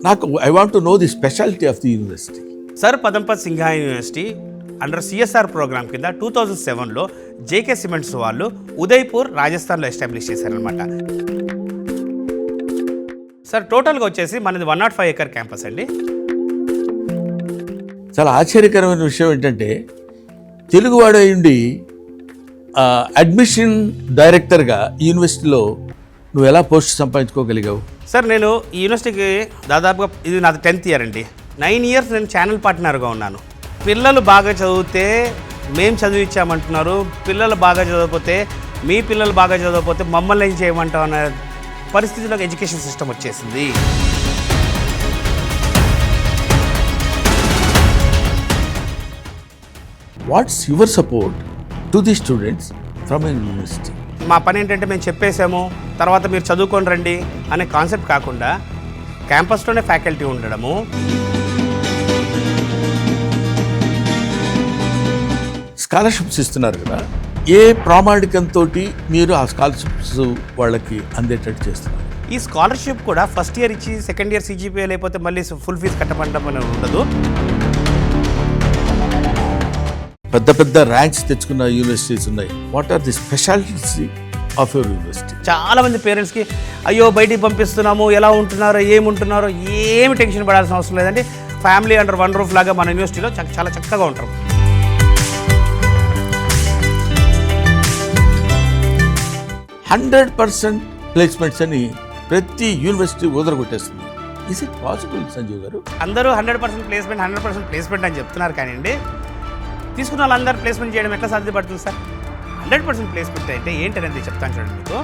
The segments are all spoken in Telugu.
నాకు I want to know the speciality of the university. Sir Padampat Singhania university under CSR programme కింద 2007లో జేకే సిమెంట్స్ వాళ్ళు ఉదయ్పూర్ రాజస్థాన్లో ఎస్టాబ్లిష్ చేశారనమాట. సార్ టోటల్గా వచ్చేసి మనది 105 ఎకర్ క్యాంపస్ అండి. చాలా ఆశ్చర్యకరమైన విషయం ఏంటంటే తెలుగువాడు అయ్యుండి అడ్మిషన్ డైరెక్టర్గా ఈ యూనివర్సిటీలో నువ్వు ఎలా పోస్ట్ సంపాదించుకోగలిగావు? సార్ నేను ఈ యూనివర్సిటీకి దాదాపుగా ఇది నాది 10th ఇయర్ అండి. 9 years నేను ఛానల్ పార్ట్నర్గా ఉన్నాను. పిల్లలు బాగా చదివితే మేము చదివించామంటున్నారు, పిల్లలు బాగా చదవకపోతే మీ పిల్లలు బాగా చదవకపోతే మమ్మల్ని ఏం చేయమంటాం అనే పరిస్థితిలోకి ఎడ్యుకేషన్ సిస్టమ్ వచ్చేసింది. What's your support to the students from an university? మా పని ఏంటంటే మేము చెప్పేసాము తర్వాత మీరు చదువుకొని రండి అనే కాన్సెప్ట్ కాకుండా క్యాంపస్లోనే ఫ్యాకల్టీ ఉండడము, స్కాలర్షిప్స్ ఇస్తున్నారు కదా, ఏ ప్రామాణికంతో మీరు ఆ స్కాలర్షిప్స్ వాళ్ళకి అందేటట్టు చేస్తున్నారు? ఈ స్కాలర్షిప్ కూడా ఫస్ట్ ఇయర్ ఇచ్చి సెకండ్ ఇయర్ CGPA లేకపోతే మళ్ళీ ఫుల్ ఫీజు కట్టమండం అనేది ఉండదు. పెద్ద పెద్ద ర్యాంక్స్ తెచ్చుకున్న యూనివర్సిటీస్ ఉన్నాయి. What are the specialities of your university? చాలా మంది పేరెంట్స్కి అయ్యో బయటికి పంపిస్తున్నాము, ఎలా ఉంటున్నారో ఏముంటున్నారో ఏమి టెన్షన్ పడాల్సిన అవసరం లేదండి. ఫ్యామిలీ అండర్ వన్ రూఫ్ లాగా మన యూనివర్సిటీలో చాలా చక్కగా ఉంటారు. 100% ప్లేస్మెంట్స్ అని ప్రతి యూనివర్సిటీ వదలగొట్టేస్తుంది. ఇస్ ఇట్ పాసిబుల్ సంజీవ్ గారు? అందరూ 100% ప్లేస్మెంట్ 100% ప్లేస్మెంట్ అని చెప్తున్నారు కానీ అండి, తీసుకున్న వాళ్ళందరూ ప్లేస్మెంట్ చేయడం ఎట్లా సాధ్యపడుతుంది సార్? 100% ప్లేస్మెంట్ అంటే ఏంటనేది చెప్తాను చూడండి మీకు.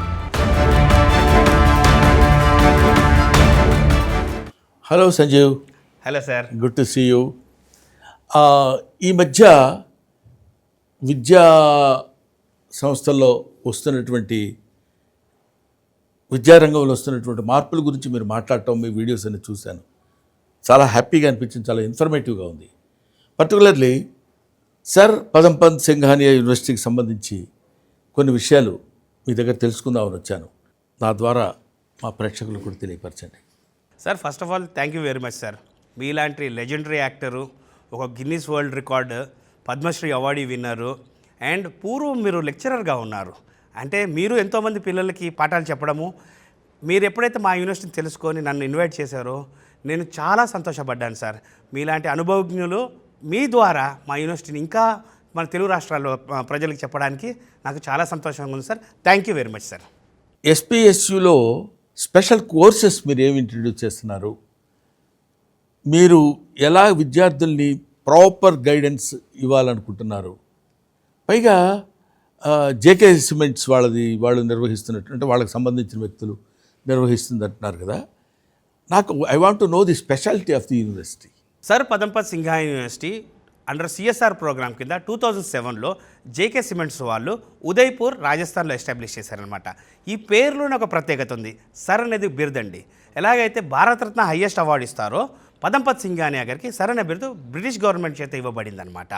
Hello Sanjeev. Hello sir. Good to see you. ఈ మధ్య విద్యా సంస్థల్లో వస్తున్నటువంటి విద్యారంగంలో వస్తున్నటువంటి మార్పుల గురించి మీరు మాట్లాడటం, మీ వీడియోస్ అన్ని చూశాను. చాలా హ్యాపీగా అనిపించింది, చాలా ఇన్ఫర్మేటివ్గా ఉంది. పర్టికులర్లీ సర్ పదంపత్ సింఘానియా యూనివర్సిటీకి సంబంధించి కొన్ని విషయాలు మీ దగ్గర తెలుసుకుందామని వచ్చాను. నా ద్వారా మా ప్రేక్షకులు కూడా తెలియపరచండి. Sir first of all thank you very much sir. మీలాంటి లెజెండరీ యాక్టరు, ఒక Guinness world record, Padmashri award winner, and పూర్వం మీరు లెక్చరర్గా ఉన్నారు. అంటే మీరు ఎంతోమంది పిల్లలకి పాఠాలు చెప్పడము, మీరు ఎప్పుడైతే మా యూనివర్సిటీని తెలుసుకొని నన్ను ఇన్వైట్ చేశారో నేను చాలా సంతోషపడ్డాను సార్. మీలాంటి అనుభవజ్ఞులు మీ ద్వారా మా యూనివర్సిటీని ఇంకా మన తెలుగు రాష్ట్రాల్లో ప్రజలకు చెప్పడానికి నాకు చాలా సంతోషంగా ఉంది sir. Thank you very much sir. ఎస్పీఎస్యులో స్పెషల్ కోర్సెస్ మీరు ఏమి ఇంట్రడ్యూస్ చేస్తున్నారు? మీరు ఎలా విద్యార్థుల్ని ప్రాపర్ గైడెన్స్ ఇవ్వాలనుకుంటున్నారు? పైగా జేకే సిమెంట్స్ వాళ్ళు నిర్వహిస్తున్నట్టు, అంటే వాళ్ళకి సంబంధించిన వ్యక్తులు నిర్వహిస్తుందంటున్నారు కదా. నాకు I want to know the speciality of the university. Sir Padampat Singhania university under CSR programme కింద 2007లో జేకే సిమెంట్స్ వాళ్ళు ఉదయ్పూర్ రాజస్థాన్లో ఎస్టాబ్లిష్ చేశారనమాట. ఈ పేరులోనే ఒక ప్రత్యేకత ఉంది. సర్ అనేది బిరుదండి. ఎలాగైతే భారతరత్న హయ్యెస్ట్ అవార్డు ఇస్తారో పదంపత్ సింఘానియా గారికి సర్ అనే బిరుదు బ్రిటిష్ గవర్నమెంట్ చేత ఇవ్వబడింది అనమాట.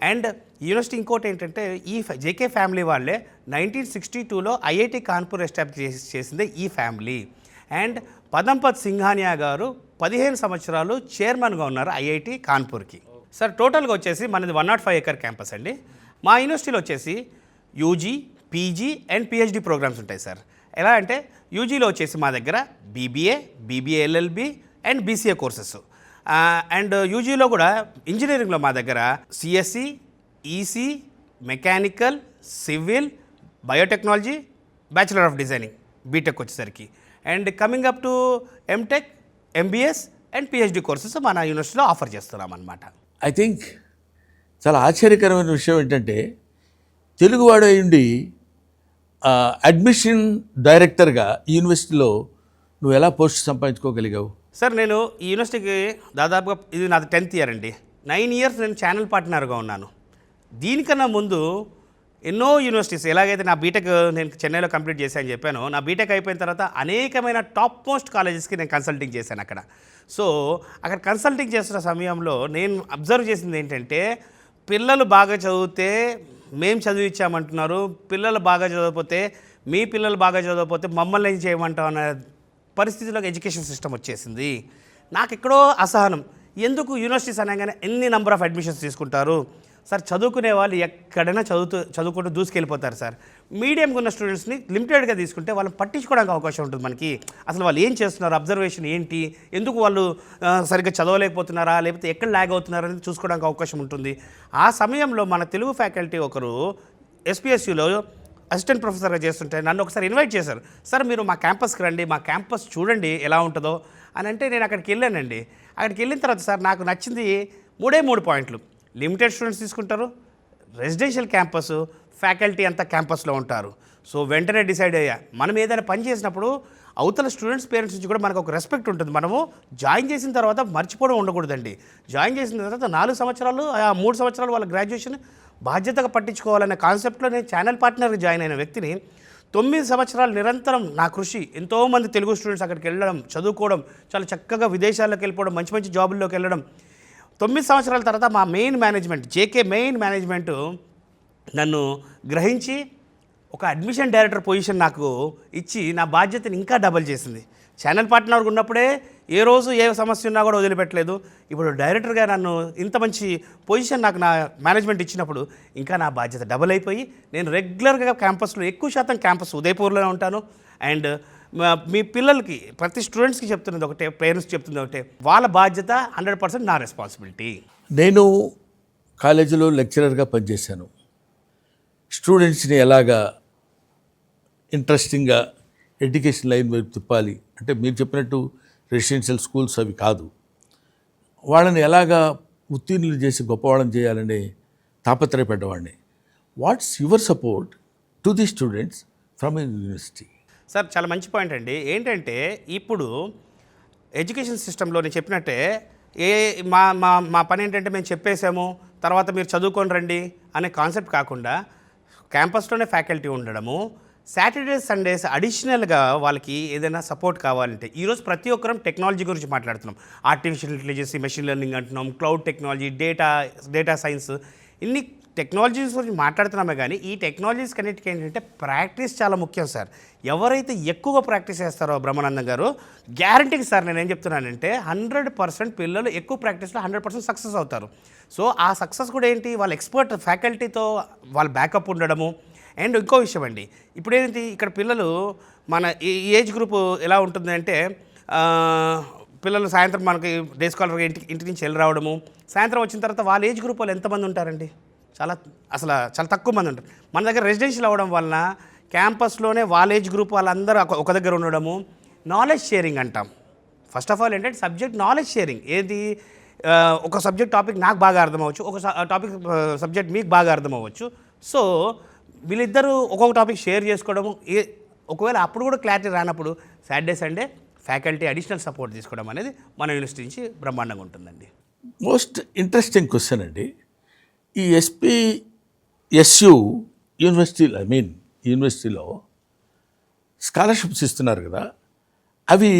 అండ్ యూనివర్సిటీ ఇంకోటి ఏంటంటే ఈ జేకే ఫ్యామిలీ వాళ్ళే 1962లో IIT కాన్పూర్ ఎస్టాబ్లిష్ చేసిందే ఈ ఫ్యామిలీ. అండ్ పదంపత్ సింఘానియా గారు 15 సంవత్సరాలు చైర్మన్గా ఉన్నారు IIT కాన్పూర్కి. సార్ టోటల్గా వచ్చేసి మనది 105 ఎకర్ క్యాంపస్ అండి. మా యూనివర్సిటీలో వచ్చేసి UG, PG and PhD programmes ఉంటాయి సార్. ఎలా అంటే యూజీలో వచ్చేసి మా దగ్గర BBA LLB and BCA courses. And యూజీలో కూడా ఇంజనీరింగ్లో మా దగ్గర CSE, EC, mechanical, civil, biotechnology, bachelor of designing, BTech వచ్చేసరికి. And coming up to MTech, MBS and PhD courses మన యూనివర్సిటీలో ఆఫర్ చేస్తున్నాం అన్నమాట. ఐ థింక్ చాలా ఆశ్చర్యకరమైన విషయం ఏంటంటే తెలుగువాడు అయ్యుండి అడ్మిషన్ డైరెక్టర్గా ఈ యూనివర్సిటీలో నువ్వు ఎలా పోస్ట్ సంపాదించుకోగలిగావు? సార్ నేను ఈ యూనివర్సిటీకి దాదాపుగా ఇది నాది 10th ఇయర్ అండి. 9 years నేను ఛానల్ పార్ట్నర్గా ఉన్నాను. దీనికన్నా ముందు ఎన్నో యూనివర్సిటీస్, ఎలాగైతే నా బీటెక్ నేను చెన్నైలో కంప్లీట్ చేశానని చెప్పాను, నా బీటెక్ అయిపోయిన తర్వాత అనేకమైన టాప్ మోస్ట్ కాలేజెస్కి నేను కన్సల్టింగ్ చేశాను అక్కడ. సో అక్కడ కన్సల్టింగ్ చేస్తున్న సమయంలో నేను అబ్జర్వ్ చేసింది ఏంటంటే, పిల్లలు బాగా చదివితే మేము చదివించామంటున్నారు, పిల్లలు బాగా చదవకపోతే మీ పిల్లలు బాగా చదవకపోతే మమ్మల్ని ఏం చేయమంటాం అనే పరిస్థితిలోకి ఎడ్యుకేషన్ సిస్టమ్ వచ్చేసింది. నాకు ఎక్కడో అసహనం, ఎందుకు యూనివర్సిటీస్ అనగానే ఎన్ని నెంబర్ ఆఫ్ అడ్మిషన్స్ తీసుకుంటారు సార్? చదువుకునే వాళ్ళు ఎక్కడైనా చదువుకుంటూ దూసుకెళ్ళిపోతారు సార్. మీడియంగా ఉన్న స్టూడెంట్స్ని లిమిటెడ్గా తీసుకుంటే వాళ్ళని పట్టించుకోవడానికి అవకాశం ఉంటుంది మనకి. అసలు వాళ్ళు ఏం చేస్తున్నారు, అబ్జర్వేషన్ ఏంటి, ఎందుకు వాళ్ళు సరిగ్గా చదవలేకపోతున్నారా, లేకపోతే ఎక్కడ ల్యాగ్ అవుతున్నారా అనేది చూసుకోవడానికి అవకాశం ఉంటుంది. ఆ సమయంలో మన తెలుగు ఫ్యాకల్టీ ఒకరు ఎస్పీఎస్యూలో అసిస్టెంట్ ప్రొఫెసర్గా చేస్తుంటే నన్ను ఒకసారి ఇన్వైట్ చేశారు. సార్ మీరు మా క్యాంపస్కి రండి, మా క్యాంపస్ చూడండి ఎలా ఉంటుందో అని అంటే నేను అక్కడికి వెళ్ళానండి. అక్కడికి వెళ్ళిన తర్వాత సార్ నాకు నచ్చింది 3 పాయింట్లు. లిమిటెడ్ స్టూడెంట్స్ తీసుకుంటారు, రెసిడెన్షియల్ క్యాంపస్, ఫ్యాకల్టీ అంతా క్యాంపస్లో ఉంటారు. సో వెంటనే డిసైడ్ అయ్యా, మనం ఏదైనా పని చేసినప్పుడు అవతల స్టూడెంట్స్ పేరెంట్స్ నుంచి కూడా మనకు ఒక రెస్పెక్ట్ ఉంటుంది. మనము జాయిన్ చేసిన తర్వాత మర్చిపోవడం ఉండకూడదండి. జాయిన్ చేసిన తర్వాత 4 సంవత్సరాలు 3 సంవత్సరాలు వాళ్ళ గ్రాడ్యుయేషన్ బాధ్యతగా పట్టించుకోవాలనే కాన్సెప్ట్లో నేను ఛానల్ పార్ట్నర్గా జాయిన్ అయిన వ్యక్తిని 9 సంవత్సరాలు నిరంతరం నా కృషి, ఎంతోమంది తెలుగు స్టూడెంట్స్ అక్కడికి వెళ్ళడం, చదువుకోవడం, చాలా చక్కగా విదేశాల్లోకి వెళ్ళిపోవడం, మంచి మంచి జాబుల్లోకి వెళ్ళడం. 9 సంవత్సరాల తర్వాత మా main management, JK main management నన్ను గ్రహించి ఒక అడ్మిషన్ డైరెక్టర్ పొజిషన్ నాకు ఇచ్చి నా బాధ్యతని ఇంకా డబల్ చేసింది. ఛానల్ పార్ట్నర్ ఉన్నప్పుడే ఏ రోజు ఏ సమస్య ఉన్నా కూడా వదిలిపెట్టలేదు. ఇప్పుడు డైరెక్టర్గా నన్ను ఇంత మంచి పొజిషన్ నాకు నా మేనేజ్మెంట్ ఇచ్చినప్పుడు ఇంకా నా బాధ్యత డబల్ అయిపోయి నేను రెగ్యులర్గా క్యాంపస్లో, ఎక్కువ శాతం క్యాంపస్ ఉదయపూర్లోనే ఉంటాను. అండ్ మీ పిల్లలకి, ప్రతి స్టూడెంట్స్కి చెప్తున్నది ఒకటే, పేరెంట్స్కి చెప్తుంది ఒకటే, వాళ్ళ బాధ్యత 100% నా రెస్పాన్సిబిలిటీ. నేను కాలేజీలో లెక్చరర్గా పనిచేశాను. స్టూడెంట్స్ని ఎలాగా ఇంట్రెస్టింగ్గా ఎడ్యుకేషన్ లైన్ వైపు తిప్పాలి అంటే, మీరు చెప్పినట్టు రెసిడెన్షియల్ స్కూల్స్ అవి కాదు, వాళ్ళని ఎలాగా ఉత్తీర్ణులు చేసి గొప్పవాళ్ళని చేయాలని తాపత్రయపడ్డవాడిని. What's your support to the students from a university? Sir చాలా మంచి పాయింట్ అండి. ఏంటంటే ఇప్పుడు ఎడ్యుకేషన్ సిస్టంలో నేను చెప్పినట్టే మా మా మా పని ఏంటంటే మేము చెప్పేసాము తర్వాత మీరు చదువుకొని రండి అనే కాన్సెప్ట్ కాకుండా క్యాంపస్లోనే ఫ్యాకల్టీ ఉండడము, సాటర్డే సండేస్ అడిషనల్గా వాళ్ళకి ఏదైనా సపోర్ట్ కావాలంటే, ఈరోజు ప్రతి ఒక్కరం టెక్నాలజీ గురించి మాట్లాడుతున్నాం. ఆర్టిఫిషియల్ ఇంటెలిజెన్స్, మెషిన్ లెర్నింగ్ అంటున్నాం, క్లౌడ్ టెక్నాలజీ, డేటా సైన్స్, ఇన్ని టెక్నాలజీస్ గురించి మాట్లాడుతున్నామే. కానీ ఈ టెక్నాలజీస్ కన్నిటికీ ఏంటంటే ప్రాక్టీస్ చాలా ముఖ్యం సార్. ఎవరైతే ఎక్కువగా ప్రాక్టీస్ చేస్తారో బ్రహ్మానందం గారు, గ్యారంటీకి సార్ నేను ఏం చెప్తున్నానంటే 100% పిల్లలు ఎక్కువ ప్రాక్టీస్లో 100% సక్సెస్ అవుతారు. సో ఆ సక్సెస్ కూడా ఏంటి, వాళ్ళ ఎక్స్పర్ట్ ఫ్యాకల్టీతో వాళ్ళ బ్యాకప్ ఉండడము. అండ్ ఇంకో విషయం అండి, ఇప్పుడు ఏంటి ఇక్కడ పిల్లలు మన ఈ ఏజ్ గ్రూప్ ఎలా ఉంటుంది అంటే, పిల్లలు సాయంత్రం మనకి డే స్కాలర్గా ఇంటి నుంచి వెళ్ళి రావడము, సాయంత్రం వచ్చిన తర్వాత వాళ్ళ ఏజ్ గ్రూప్ వాళ్ళు ఎంతమంది ఉంటారండి? చాలా తక్కువ మంది ఉంటారు. మన దగ్గర రెసిడెన్షియల్ అవ్వడం వలన క్యాంపస్లోనే వాళ్ళ ఏజ్ గ్రూప్ వాళ్ళందరూ ఒక దగ్గర ఉండడము, నాలెడ్జ్ షేరింగ్ అంటాం. ఫస్ట్ ఆఫ్ ఆల్ ఏంటంటే సబ్జెక్ట్ నాలెడ్జ్ షేరింగ్. ఏది, ఒక సబ్జెక్ట్ టాపిక్ నాకు బాగా అర్థమవచ్చు, ఒక టాపిక్ సబ్జెక్ట్ మీకు బాగా అర్థమవచ్చు. సో వీళ్ళిద్దరూ ఒక్కొక్క టాపిక్ షేర్ చేసుకోవడము. ఒకవేళ అప్పుడు కూడా క్లారిటీ రానప్పుడు Saturday Sunday faculty additional support తీసుకోవడం అనేది మన యూనివర్సిటీ నుంచి బ్రహ్మాండంగా ఉంటుందండి. మోస్ట్ ఇంట్రెస్టింగ్ క్వశ్చన్ అండి, ఈ ఎస్పీఎస్యు యూనివర్సిటీలో స్కాలర్షిప్స్ ఇస్తున్నారు కదా, అవి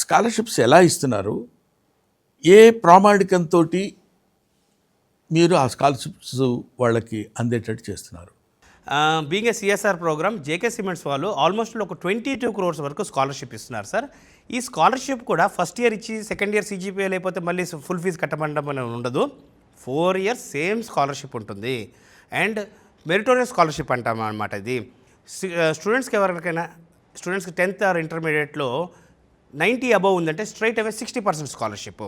స్కాలర్షిప్స్ ఎలా ఇస్తున్నారు, ఏ ప్రామాణికంతో మీరు ఆ స్కాలర్షిప్స్ వాళ్ళకి అందేటట్టు చేస్తున్నారు? Being a CSR program, JK cements వాళ్ళు ఆల్మోస్ట్ ఒక 22 crores వరకు స్కాలర్షిప్ ఇస్తున్నారు సార్. ఈ స్కాలర్షిప్ కూడా ఫస్ట్ ఇయర్ ఇచ్చి సెకండ్ ఇయర్ CGPA లేకపోతే మళ్ళీ ఫుల్ ఫీజు కట్టమండం అనేది ఉండదు. 4 years సేమ్ స్కాలర్షిప్ ఉంటుంది. అండ్ మెరిటోరియస్ స్కాలర్షిప్ అంటాం అనమాట. ఇది స్టూడెంట్స్కి ఎవరికైనా, స్టూడెంట్స్కి 10th or ఇంటర్మీడియట్లో 90 above ఉందంటే స్ట్రైట్ అవే 60% స్కాలర్షిప్.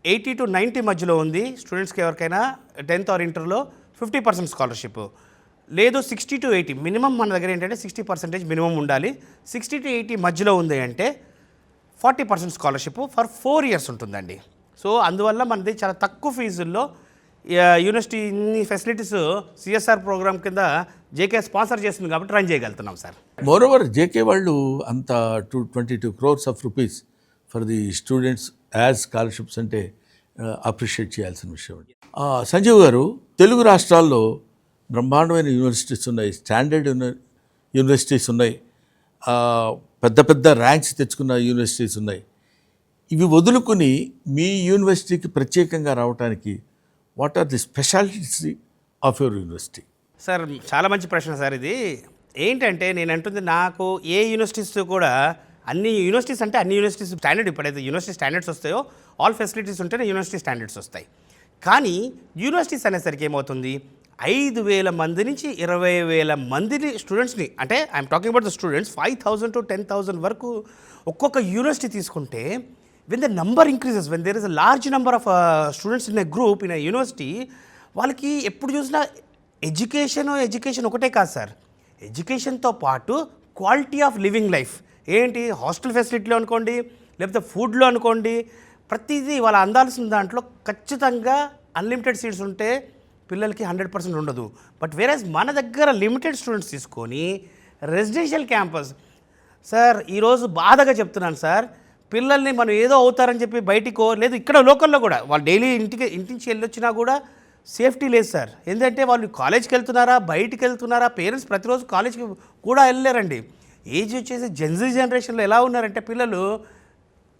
80 to 90 మధ్యలో ఉంది స్టూడెంట్స్కి ఎవరికైనా 10th or ఇంటర్లో 50% స్కాలర్షిప్. లేదు 60 to 80 మినిమం మన దగ్గర ఏంటంటే 60% మినిమం ఉండాలి. 60 to 80 మధ్యలో ఉంది అంటే 40% స్కాలర్షిప్ ఫర్ 4 years ఉంటుందండి. సో అందువల్ల మనది చాలా తక్కువ ఫీజుల్లో యూనివర్సిటీ ఇన్ని ఫెసిలిటీస్ సిఎస్ఆర్ ప్రోగ్రామ్ కింద జేకే స్పాన్సర్ చేస్తుంది కాబట్టి రన్ చేయగలుగుతున్నాం సార్. మోరోవర్ జేకే వాళ్ళు అంత 22 crores of rupees for the students as scholarships అంటే అప్రిషియేట్ చేయాల్సిన విషయం. సంజీవ్ గారు, తెలుగు రాష్ట్రాల్లో బ్రహ్మాండమైన యూనివర్సిటీస్ ఉన్నాయి, స్టాండర్డ్ యూనివర్సిటీస్ ఉన్నాయి, పెద్ద పెద్ద ర్యాంక్స్ తెచ్చుకున్న యూనివర్సిటీస్ ఉన్నాయి. ఇవి వదులుకుని మీ యూనివర్సిటీకి ప్రత్యేకంగా రావడానికి what are the specialities of your university? Sir చాలా మంచి ప్రశ్న సార్. ఇది ఏంటంటే నేను అంటుంది, నాకు ఏ యూనివర్సిటీస్ కూడా అన్ని యూనివర్సిటీస్ అంటే అన్ని యూనివర్సిటీస్ స్టాండర్డ్ ఇప్పుడైతే యూనివర్సిటీ స్టాండర్డ్స్ వస్తాయో ఆల్ ఫెసిలిటీస్ ఉంటేనే యూనివర్సిటీ స్టాండర్డ్స్ వస్తాయి. కానీ యూనివర్సిటీస్ అనేసరికి ఏమవుతుంది, 5,000 మంది నుంచి 20,000 మందిని స్టూడెంట్స్ని, అంటే I'm talking about the students 5,000 to 10,000 వరకు ఒక్కొక్క యూనివర్సిటీ తీసుకుంటే, when the number increases, when there is a large number of students in a group in a university, వాళ్ళకి ఎప్పుడు చూసినా ఎడ్యుకేషన్ ఒకటే కాదు సార్, ఎడ్యుకేషన్తో పాటు క్వాలిటీ ఆఫ్ లివింగ్ లైఫ్ ఏంటి, హాస్టల్ ఫెసిలిటీలో అనుకోండి, లేకపోతే ఫుడ్లో అనుకోండి, ప్రతిదీ వాళ్ళు అందాల్సిన దాంట్లో ఖచ్చితంగా అన్లిమిటెడ్ సీట్స్ ఉంటే పిల్లలకి 100% ఉండదు. బట్ వేరేస్ మన దగ్గర లిమిటెడ్ స్టూడెంట్స్ తీసుకొని రెసిడెన్షియల్ క్యాంపస్ సార్, ఈరోజు బాధగా చెప్తున్నాను సార్, పిల్లల్ని మనం ఏదో అవుతారని చెప్పి బయటికో లేదు ఇక్కడ లోకల్లో కూడా వాళ్ళు డైలీ ఇంటి నుంచి వెళ్ళొచ్చినా కూడా సేఫ్టీ లేదు సార్. ఎందుకంటే వాళ్ళు కాలేజ్కి వెళ్తున్నారా, బయటికి వెళ్తున్నారా, పేరెంట్స్ ప్రతిరోజు కాలేజ్కి కూడా వెళ్ళలేరండి. ఏజ్ వచ్చేసి జెన్జీ జనరేషన్లో ఎలా ఉన్నారంటే పిల్లలు,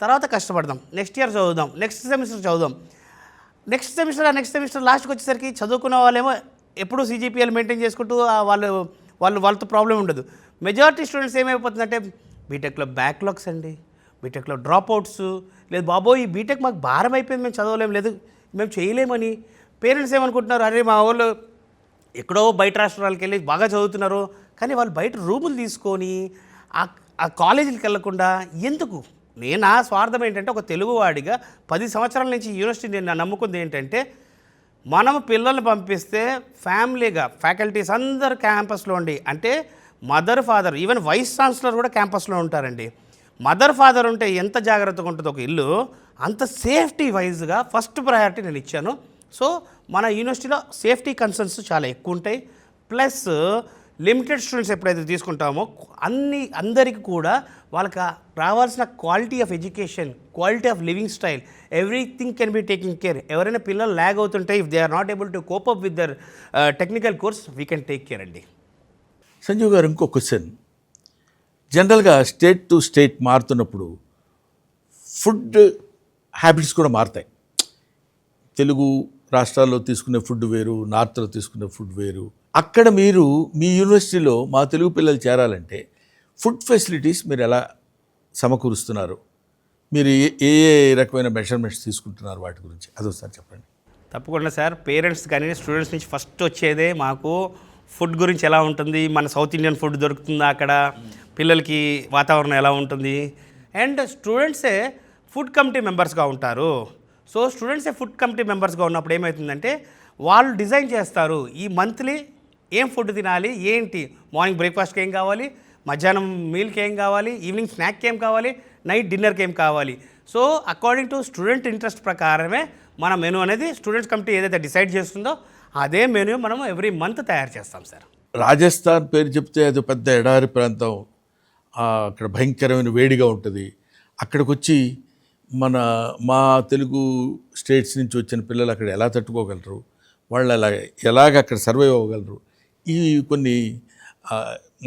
తర్వాత కష్టపడదాం, నెక్స్ట్ ఇయర్ చదువుదాం, నెక్స్ట్ సెమిస్టర్ లాస్ట్కి వచ్చేసరికి చదువుకున్న వాళ్ళేమో ఎప్పుడూ CGPL మెయింటైన్ చేసుకుంటూ వాళ్ళతో ప్రాబ్లం ఉండదు. మెజారిటీ స్టూడెంట్స్ ఏమైపోతుందంటే బీటెక్లో బ్యాక్లాగ్స్ అండి, బీటెక్లో డ్రాప్ అవుట్స్, లేదు బాబోయ్ ఈ బీటెక్ మాకు భారం అయిపోయింది, మేము చదవలేము, లేదు మేము చేయలేమని. పేరెంట్స్ ఏమనుకుంటున్నారు, అరే మా వాళ్ళు ఎక్కడో బయట రాష్ట్రాలకు వెళ్ళి బాగా చదువుతున్నారు, కానీ వాళ్ళు బయట రూములు తీసుకొని ఆ కాలేజీలకు వెళ్ళకుండా ఎందుకు? నా స్వార్థం ఏంటంటే ఒక తెలుగువాడిగా 10 సంవత్సరాల నుంచి యూనివర్సిటీ నేను నమ్ముకుంది ఏంటంటే, మనం పిల్లల్ని పంపిస్తే ఫ్యామిలీగా ఫ్యాకల్టీస్ అందరు క్యాంపస్లో ఉండి, అంటే mother father even vice chancellor కూడా క్యాంపస్లో ఉంటారండి. మదర్ ఫాదర్ ఉంటే ఎంత జాగ్రత్తగా ఉంటుందో ఒక ఇల్లు, అంత సేఫ్టీ వైజ్గా ఫస్ట్ ప్రయారిటీ నేను ఇచ్చాను. సో మన యూనివర్సిటీలో సేఫ్టీ కన్సర్న్స్ చాలా ఎక్కువ ఉంటాయి. ప్లస్ లిమిటెడ్ స్టూడెంట్స్ ఎప్పుడైతే తీసుకుంటామో అందరికీ కూడా వాళ్ళకి రావాల్సిన quality of education, quality of living style, everything can be taking care. ఎవరైనా పిల్లలు ల్యాగ్ అవుతుంటే, if they are not able to cope up with their technical course, we can take care అండి. సంజీవ్ గారు, ఇంకో క్వశ్చన్. జనరల్గా స్టేట్ టు స్టేట్ మారుతున్నప్పుడు ఫుడ్ హ్యాబిట్స్ కూడా మారుతాయి. తెలుగు రాష్ట్రాల్లో తీసుకునే ఫుడ్ వేరు, నార్త్లో తీసుకునే ఫుడ్ వేరు. అక్కడ మీరు మీ యూనివర్సిటీలో మా తెలుగు పిల్లలు చేరాలంటే ఫుడ్ ఫెసిలిటీస్ మీరు ఎలా సమకూరుస్తున్నారు, మీరు ఏ రకమైన మెజర్మెంట్స్ తీసుకుంటున్నారు, వాటి గురించి అదొకసారి చెప్పండి. తప్పకుండా సార్, పేరెంట్స్ కానీ స్టూడెంట్స్ నుంచి ఫస్ట్ వచ్చేదే మాకు ఫుడ్ గురించి ఎలా ఉంటుంది, మన సౌత్ ఇండియన్ ఫుడ్ దొరుకుతుందా అక్కడ, పిల్లలకి వాతావరణం ఎలా ఉంటుంది, అండ్ స్టూడెంట్సే ఫుడ్ కమిటీ మెంబర్స్గా ఉంటారు. సో స్టూడెంట్సే ఫుడ్ కమిటీ మెంబర్స్గా ఉన్నప్పుడు ఏమవుతుందంటే, వాళ్ళు డిజైన్ చేస్తారు ఈ మంత్లీ ఏం ఫుడ్ తినాలి, ఏంటి, మార్నింగ్ బ్రేక్ఫాస్ట్కి ఏం కావాలి, మధ్యాహ్నం మీల్కి ఏం కావాలి, ఈవినింగ్ స్నాక్కి ఏం కావాలి, నైట్ డిన్నర్కి ఏం కావాలి. So according to student interest ప్రకారమే మన మెనూ అనేది స్టూడెంట్స్ కమిటీ ఏదైతే డిసైడ్ చేస్తుందో అదే మెనూ మనం ఎవ్రీ మంత్ తయారు చేస్తాం సార్. రాజస్థాన్ పేరు చెప్తే అది పెద్ద ఎడారి ప్రాంతం, అక్కడ భయంకరమైన వేడిగా ఉంటుంది. అక్కడికి వచ్చి మా తెలుగు స్టేట్స్ నుంచి వచ్చిన పిల్లలు అక్కడ ఎలా తట్టుకోగలరు, వాళ్ళు ఎలాగ అక్కడ సర్వైవ్ అవ్వగలరు, ఈ కొన్ని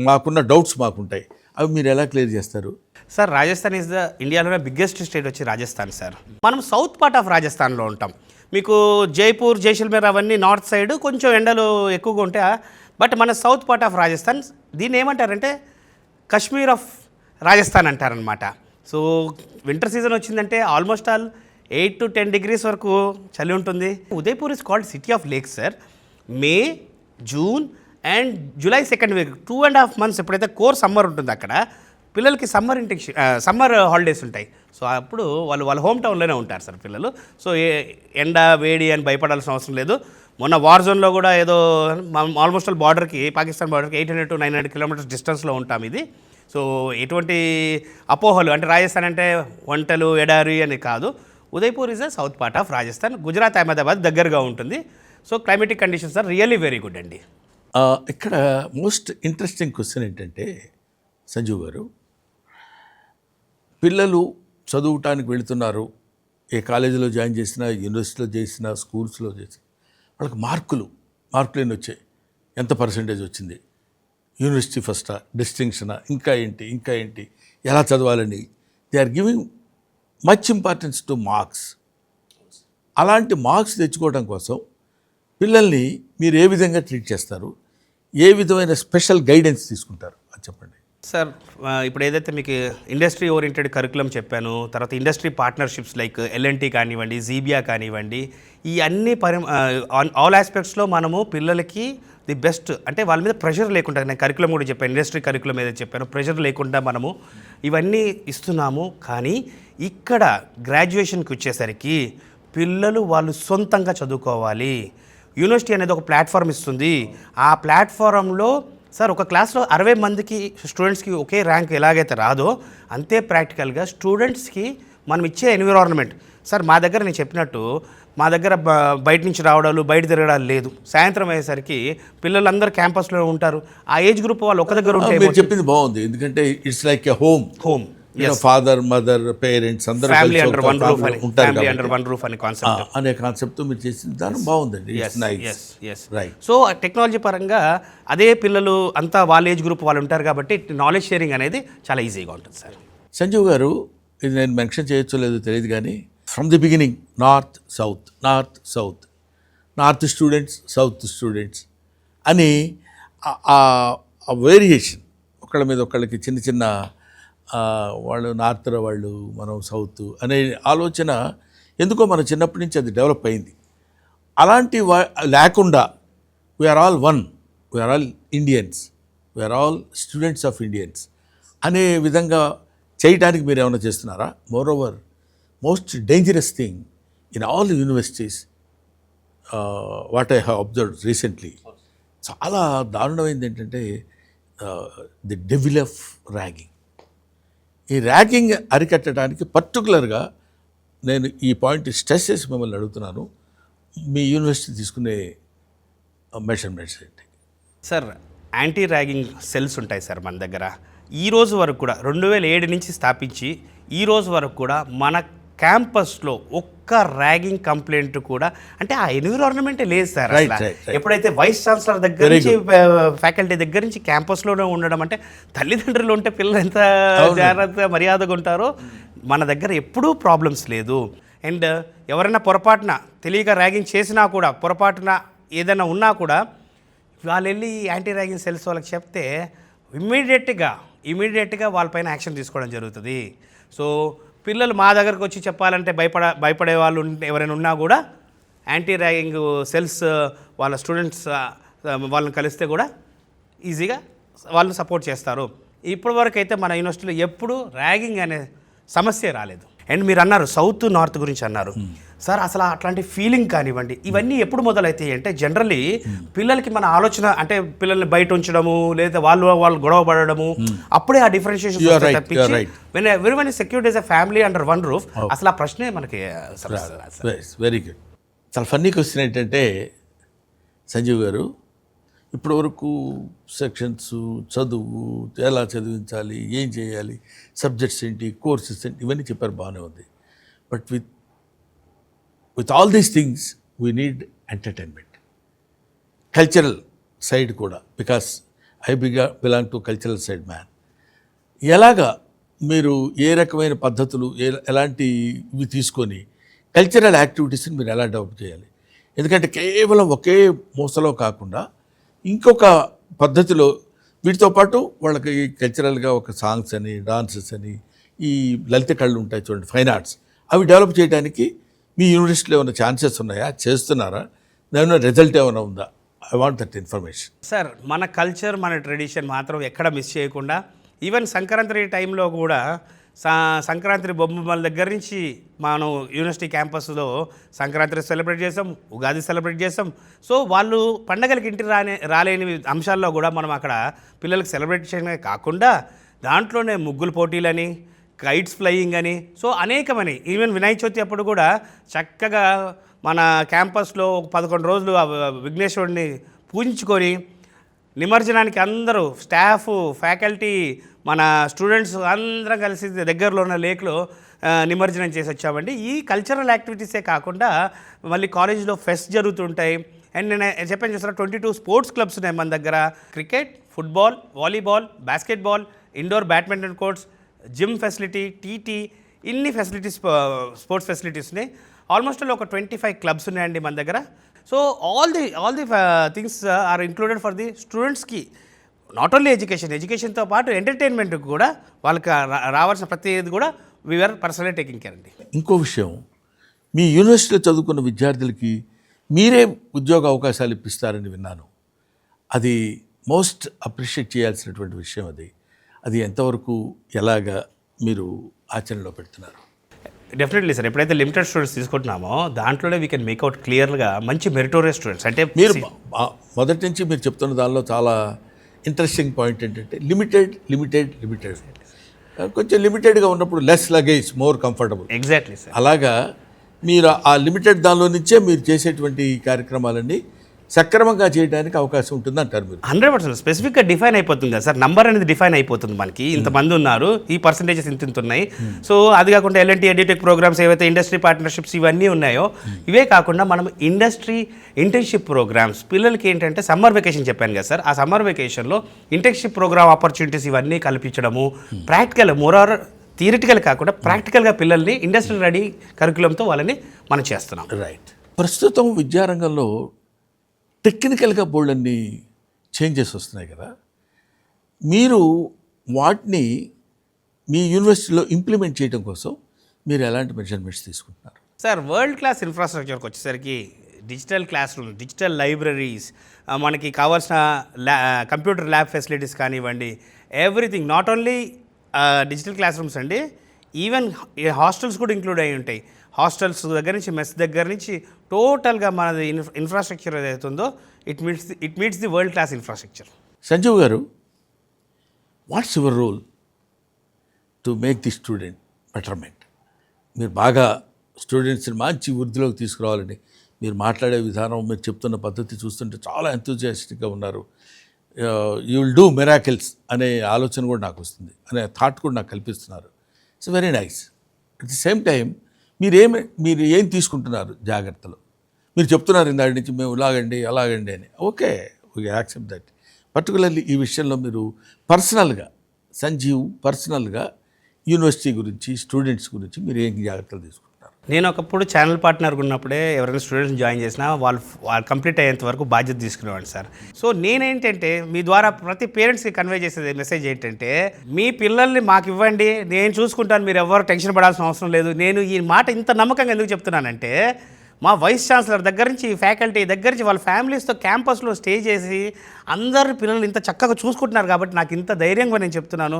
మాకున్న డౌట్స్ మాకుంటాయి. అవి మీరు ఎలా క్లియర్ చేస్తారు? సార్, రాజస్థాన్ ఈజ్ ద ఇండియాలోనే బిగ్గెస్ట్ స్టేట్ వచ్చి రాజస్థాన్ సార్. మనం సౌత్ పార్ట్ ఆఫ్ రాజస్థాన్లో ఉంటాం. మీకు జైపూర్, జైసల్మేర్ అవన్నీ నార్త్ సైడ్ కొంచెం ఎండలు ఎక్కువగా ఉంటాయి. బట్ మన సౌత్ పార్ట్ ఆఫ్ రాజస్థాన్, దీన్ని ఏమంటారంటే కాశ్మీర్ ఆఫ్ రాజస్థాన్ అంటారనమాట. సో వింటర్ సీజన్ వచ్చిందంటే ఆల్మోస్ట్ ఆల్ 8 to 10 degrees వరకు చలి ఉంటుంది. Udaipur is called city of lakes sir. May, June and July 2nd week 2.5 months ఎప్పుడైతే కోర్ సమ్మర్ ఉంటుంది అక్కడ పిల్లలకి సమ్మర్ హాలిడేస్ ఉంటాయి. సో అప్పుడు వాళ్ళ హోమ్ టౌన్లోనే ఉంటారు సార్ పిల్లలు. సో ఎండ వేడి అని భయపడాల్సిన అవసరం లేదు. మొన్న వార్ జోన్లో కూడా ఏదో ఆల్మోస్ట్ ఆల్ బార్డర్కి, పాకిస్తాన్ బార్డర్కి 800 to 900 kilometers డిస్టెన్స్లో ఉంటాం ఇది. సో ఎటువంటి అపోహలు, అంటే రాజస్థాన్ అంటే వంటలు ఎడారి అని కాదు. Udaipur is the south part of Rajasthan, Gujarat, Ahmedabad దగ్గరగా ఉంటుంది. So climatic conditions are really very good అండి. ఇక్కడ మోస్ట్ ఇంట్రెస్టింగ్ క్వశ్చన్ ఏంటంటే సంజీవ్ గారు, పిల్లలు చదువుటానికి వెళుతున్నారు, ఏ కాలేజీలో జాయిన్ చేసినా, యూనివర్సిటీలో చేసినా, స్కూల్స్లో చేసినా, వాళ్ళకి మార్కులు ఎన్ని వచ్చాయి, ఎంత పర్సంటేజ్ వచ్చింది, యూనివర్సిటీ ఫస్టా, డిస్టింక్షనా, ఇంకా ఏంటి, ఎలా చదవాలని they are giving much importance to marks. అలాంటి మార్క్స్ తెచ్చుకోవడం కోసం పిల్లల్ని మీరు ఏ విధంగా ట్రీట్ చేస్తారు, ఏ విధమైన స్పెషల్ గైడెన్స్ తీసుకుంటారు, అది చెప్పండి. సార్ ఇప్పుడు ఏదైతే మీకు ఇండస్ట్రీ ఓరియంటెడ్ కరికులం చెప్పాను, తర్వాత ఇండస్ట్రీ పార్ట్నర్షిప్స్ లైక్ ఎల్ఎన్టీ కానివ్వండి, జీబియా కానివ్వండి, ఈ అన్ని ఆల్ ఆస్పెక్ట్స్లో మనము పిల్లలకి ది బెస్ట్ అంటే వాళ్ళ మీద ప్రెషర్ లేకుండా, నేను కరికులం కూడా చెప్పాను, ఇండస్ట్రీ కరికులం ఏదైతే చెప్పాను, ప్రెషర్ లేకుండా మనము ఇవన్నీ ఇస్తున్నాము. కానీ ఇక్కడ గ్రాడ్యుయేషన్కి వచ్చేసరికి పిల్లలు వాళ్ళు సొంతంగా చదువుకోవాలి. యూనివర్సిటీ అనేది ఒక ప్లాట్ఫామ్ ఇస్తుంది. ఆ ప్లాట్ఫారంలో సార్ ఒక క్లాస్లో 60 మందికి స్టూడెంట్స్కి ఒకే ర్యాంక్ ఎలాగైతే రాదో అంతే ప్రాక్టికల్గా స్టూడెంట్స్కి మనం ఇచ్చే ఎన్విరాన్మెంట్. సార్ మా దగ్గర నేను చెప్పినట్టు మా దగ్గర బయట నుంచి రావడాలు బయట తిరగడాలు లేదు. సాయంత్రం అయ్యేసరికి పిల్లలందరూ క్యాంపస్లో ఉంటారు. ఆ ఏజ్ గ్రూప్ వాళ్ళు ఒక దగ్గర ఉంటే మీరు చెప్పింది బాగుంది, ఎందుకంటే it's like a home. Father mother parents అందరూ ఫ్యామిలీ అండర్ వన్ రూఫ్ అని, ఉంటారు ఫ్యామిలీ అండర్ వన్ రూఫ్ అనే కాన్సెప్ట్ అనే కాన్సెప్ట్ మీరు చేసిన దాని బాగుందండి. రైట్. సో టెక్నాలజీ పరంగా అదే పిల్లలు అంతా వాళ్ళ ఏజ్ గ్రూప్ వాళ్ళు ఉంటారు కాబట్టి నాలెడ్జ్ షేరింగ్ అనేది చాలా ఈజీగా ఉంటుంది సార్. సంజీవ్ గారు, ఇది నేను మెన్షన్ చేయొచ్చో లేదో తెలియదు కానీ from the beginning north south students south students అని ఆ వేరియేషన్ ఒకళ్ళ మీద ఒకళ్ళకి చిన్న చిన్న వాళ్ళు నార్త్లో వాళ్ళు మనం సౌత్ అనే ఆలోచన ఎందుకో మన చిన్నప్పటి నుంచి అది డెవలప్ అయింది. అలాంటి లేకుండా we are all one, we are all Indians, we are all students of Indians అనే విధంగా చేయడానికి మీరు ఏమైనా చేస్తున్నారా? Moreover most dangerous thing in all universities what I have observed recently, చాలా దారుణమైంది ఏంటంటే ది డెవిల్ ఆఫ్ ర్యాగింగ్. ఈ ర్యాగింగ్ అరికట్టడానికి పర్టికులర్గా నేను ఈ పాయింట్ స్ట్రెస్ చేసి మిమ్మల్ని అడుగుతున్నాను, మీ యూనివర్సిటీ తీసుకునే మెజర్మెంట్స్ ఏంటి? సార్ యాంటీ ర్యాగింగ్ సెల్స్ ఉంటాయి సార్ మన దగ్గర. ఈ రోజు వరకు కూడా 2007 నుంచి స్థాపించి ఈ రోజు వరకు కూడా మన క్యాంపస్లో ఒక్క ర్యాగింగ్ కంప్లైంట్ కూడా, అంటే ఆ ఎన్విరాన్మెంటే లేదు సార్. ఎప్పుడైతే వైస్ ఛాన్సలర్ దగ్గర నుంచి ఫ్యాకల్టీ దగ్గర నుంచి క్యాంపస్లోనే ఉండడం, అంటే తల్లిదండ్రులు ఉంటే పిల్లలు ఎంత జాగ్రత్తగా మర్యాదగా ఉంటారో మన దగ్గర ఎప్పుడూ ప్రాబ్లమ్స్ లేదు. అండ్ ఎవరైనా పొరపాటున తెలియక ర్యాగింగ్ చేసినా కూడా, పొరపాటున ఏదైనా ఉన్నా కూడా వాళ్ళు వెళ్ళి యాంటీ ర్యాగింగ్ సెల్స్ వాళ్ళకి చెప్తే ఇమీడియట్గా వాళ్ళపైన యాక్షన్ తీసుకోవడం జరుగుతుంది. సో పిల్లలు మా దగ్గరకు వచ్చి చెప్పాలంటే భయపడే వాళ్ళు ఎవరైనా ఉన్నా కూడా యాంటీ ర్యాగింగ్ సెల్స్ వాళ్ళ స్టూడెంట్స్ వాళ్ళని కలిస్తే కూడా ఈజీగా వాళ్ళు సపోర్ట్ చేస్తారు. ఇప్పటివరకు అయితే మన యూనివర్సిటీలో ఎప్పుడు ర్యాగింగ్ అనే సమస్య రాలేదు. అండ్ మీరు అన్నారు సౌత్ నార్త్ గురించి అన్నారు సార్, అసలు అట్లాంటి ఫీలింగ్ కానివ్వండి ఇవన్నీ ఎప్పుడు మొదలవుతాయి అంటే జనరల్లీ పిల్లలకి మన ఆలోచన అంటే పిల్లల్ని బయట ఉంచడము లేదా వాళ్ళు గొడవ పడడము, అప్పుడే ఆ డిఫరెన్షియేషన్ తప్పించి everyone is secured as a family under one roof అసలు ఆ ప్రశ్నే మనకి. Very good. చాలా ఫన్నీ క్వశ్చన్ ఏంటంటే సంజీవ్ గారు, ఇప్పటివరకు సెక్షన్స్, చదువు, ఎలా చదివించాలి, ఏం చేయాలి, సబ్జెక్ట్స్ ఏంటి, కోర్సెస్ ఏంటి, ఇవన్నీ చెప్పారు, బాగానే ఉంది. But with all these things we need entertainment, cultural side కూడా, because I belong to cultural side man. ఎలాగా మీరు ఏ రకమైన పద్ధతులు ఎలాంటి ఇవి తీసుకొని కల్చరల్ యాక్టివిటీస్ని మీరు ఎలా డెవలప్ చేయాలి? ఎందుకంటే కేవలం ఒకే మూసలో కాకుండా ఇంకొక పద్ధతిలో వీటితో పాటు వాళ్ళకి కల్చరల్గా ఒక సాంగ్స్ అని, డాన్సెస్ అని, ఈ లలిత కళలు ఉంటాయి చూడండి, ఫైన్ ఆర్ట్స్, అవి డెవలప్ చేయడానికి మీ యూనివర్సిటీలో ఏమైనా ఛాన్సెస్ ఉన్నాయా? చేస్తున్నారా? దాని రిజల్ట్ ఏమైనా ఉందా? I want that information. Sir మన కల్చర్, మన ట్రెడిషన్ మాత్రం ఎక్కడ మిస్ చేయకుండా, ఈవెన్ సంక్రాంతి టైంలో కూడా సంక్రాంతి బొమ్మల దగ్గర నుంచి మనం యూనివర్సిటీ క్యాంపస్లో సంక్రాంతి సెలబ్రేట్ చేసాం, ఉగాది సెలబ్రేట్ చేసాం. సో వాళ్ళు పండగలకి ఇంటికి రాలేని అంశాల్లో కూడా మనం అక్కడ పిల్లలకి సెలబ్రేట్ చేయడమే కాకుండా దాంట్లోనే ముగ్గులు పోటీలని, కైట్స్ ఫ్లయింగ్ అని, సో అనేకమని, ఈవెన్ వినాయక చవితి అప్పుడు కూడా చక్కగా మన క్యాంపస్లో 11 రోజులు విఘ్నేశ్వరుడిని పూజించుకొని నిమజ్జనానికి అందరూ స్టాఫ్, ఫ్యాకల్టీ, మన స్టూడెంట్స్ అందరం కలిసి దగ్గరలో ఉన్న లేక్లో నిమజ్జనం చేసి వచ్చామండి. ఈ కల్చరల్ యాక్టివిటీసే కాకుండా మళ్ళీ కాలేజీలో ఫెస్ట్ జరుగుతుంటాయి. అండ్ నేను చెప్పాను చూసారా 22 స్పోర్ట్స్ క్లబ్స్ ఉన్నాయి మన దగ్గర. Cricket, football, volleyball, basketball, indoor badminton courts, gym facility, TT, ఇన్ని ఫెసిలిటీస్, స్పోర్ట్స్ ఫెసిలిటీస్ ఉన్నాయి. ఆల్మోస్ట్ ఒక 25 క్లబ్స్ ఉన్నాయండి మన దగ్గర. So all the things are included for the స్టూడెంట్స్కి. నాట్ ఓన్లీ ఎడ్యుకేషన్తో పాటు ఎంటర్టైన్మెంట్ కూడా వాళ్ళకి రావాల్సిన ప్రతిది కూడా వీఆర్ పర్సనలీ టేకింగ్ కేర్ అండి. ఇంకో విషయం, మీ యూనివర్సిటీలో చదువుకున్న విద్యార్థులకి మీరే ఉద్యోగ అవకాశాలు ఇప్పిస్తారని విన్నాను. అది మోస్ట్ అప్రిషియేట్ చేయాల్సినటువంటి విషయం. అది ఎంతవరకు ఎలాగా మీరు ఆచరణలో పెడుతున్నారు? డెఫినెట్లీ సార్, ఎప్పుడైతే లిమిటెడ్ స్టూడెంట్స్ తీసుకుంటున్నామో దాంట్లోనే వీ కెన్ మేక్అవుట్ క్లియర్గా మంచి మెరిటోరియస్ స్టూడెంట్స్. అంటే మీరు మొదటి నుంచి మీరు చెప్తున్న దానిలో చాలా ఇంట్రెస్టింగ్ పాయింట్ ఏంటంటే లిమిటెడ్ కొంచెం లిమిటెడ్గా ఉన్నప్పుడు less luggage more comfortable. Exactly sir. అలాగా మీరు ఆ లిమిటెడ్ దానిలో నుంచే మీరు చేసేటువంటి కార్యక్రమాలన్నీ సక్రమంగా చేయడానికి అవకాశం ఉంటుంది అంటారు మీరు? 100% స్పెసిఫిక్గా డిఫైన్ అయిపోతుంది కదా సార్, నంబర్ అనేది డిఫైన్ అయిపోతుంది. మనకి ఇంతమంది ఉన్నారు, ఈ పర్సంటేజెస్ ఇంత ఉన్నాయి. సో అది కాకుండా ఎల్ఎన్టీ ఎడ్యుటెక్ ప్రోగ్రామ్స్ ఏవైతే ఇండస్ట్రీ పార్ట్నర్షిప్స్ ఇవన్నీ ఉన్నాయో, ఇవే కాకుండా మనం ఇంటర్న్షిప్ ప్రోగ్రామ్స్ పిల్లలకి ఏంటంటే సమ్మర్ వెకేషన్ చెప్పాను కదా సార్, ఆ సమ్మర్ వెకేషన్లో ఇంటర్న్షిప్ ప్రోగ్రామ్ ఆపర్చునిటీస్ ఇవన్నీ కల్పించడము, ప్రాక్టికల్ మోరార్ థియరిటికల్ కాకుండా ప్రాక్టికల్గా పిల్లల్ని ఇండస్ట్రీ రెడీ కరికులంతో వాళ్ళని మనం చేస్తున్నాం. రైట్. ప్రస్తుతం విద్యారంగంలో టెక్నికల్గా బోల్డన్ని చేంజెస్ వస్తున్నాయి కదా, మీరు వాటిని మీ యూనివర్సిటీలో ఇంప్లిమెంట్ చేయడం కోసం మీరు ఎలాంటి మెజర్మెంట్స్ తీసుకుంటున్నారు? సార్, వరల్డ్ క్లాస్ ఇన్ఫ్రాస్ట్రక్చర్కి వచ్చేసరికి digital class room, digital libraries, మనకి కావాల్సిన కంప్యూటర్ ల్యాబ్ ఫెసిలిటీస్ కానివ్వండి, everything. Not only digital class rooms అండి, ఈవెన్ హాస్టల్స్ కూడా ఇంక్లూడ్ అయి ఉంటాయి. హాస్టల్స్ దగ్గర నుంచి మెస్ దగ్గర నుంచి టోటల్గా మనది ఇన్ఫ్రాస్ట్రక్చర్ ఏదైతే ఉందో it meets the world class infrastructure. Sanjeev గారు, what's your role to make the student betterment? మీరు బాగా స్టూడెంట్స్ని మంచి వృద్ధిలోకి తీసుకురావాలండి. మీరు మాట్లాడే విధానం, మీరు చెప్తున్న పద్ధతి చూస్తుంటే చాలా ఎంతూజియాస్టిక్గా ఉన్నారు. యూ విల్ డూ మిరాకిల్స్ అనే ఆలోచన కూడా నాకు వస్తుంది, అనే థాట్ కూడా నాకు కల్పిస్తున్నారు. It's very nice. At the same time మీరు ఏం తీసుకుంటున్నారు జాగ్రత్తలు? మీరు చెప్తున్నారు ఇందాడి నుంచి మేము ఇలాగండి అలాగండి అని. Okay, we accept that. Particularly ఈ విషయంలో మీరు పర్సనల్గా పర్సనల్గా యూనివర్సిటీ గురించి, స్టూడెంట్స్ గురించి మీరు ఏం జాగ్రత్తలు తీసుకుంటున్నారు? నేను ఒకప్పుడు ఛానల్ పార్ట్నర్గా ఉన్నప్పుడే ఎవరైనా స్టూడెంట్స్ జాయిన్ చేసినా వాళ్ళు కంప్లీట్ అయ్యేంత వరకు బాధ్యత తీసుకునేవాడు సార్. సో నేనేంటంటే మీ ద్వారా ప్రతి పేరెంట్స్కి కన్వే చేసేది మెసేజ్ ఏంటంటే, మీ పిల్లల్ని మాకు ఇవ్వండి, నేను చూసుకుంటాను, మీరు ఎవరు టెన్షన్ పడాల్సిన అవసరం లేదు. నేను ఈ మాట ఇంత నమ్మకంగా ఎందుకు చెప్తున్నానంటే, మా వైస్ ఛాన్సలర్ దగ్గర నుంచి, ఫ్యాకల్టీ దగ్గర నుంచి, వాళ్ళ ఫ్యామిలీస్తో క్యాంపస్లో స్టే చేసి అందరు పిల్లలు ఇంత చక్కగా చూసుకుంటున్నారు కాబట్టి నాకు ఇంత ధైర్యంగా నేను చెప్తున్నాను.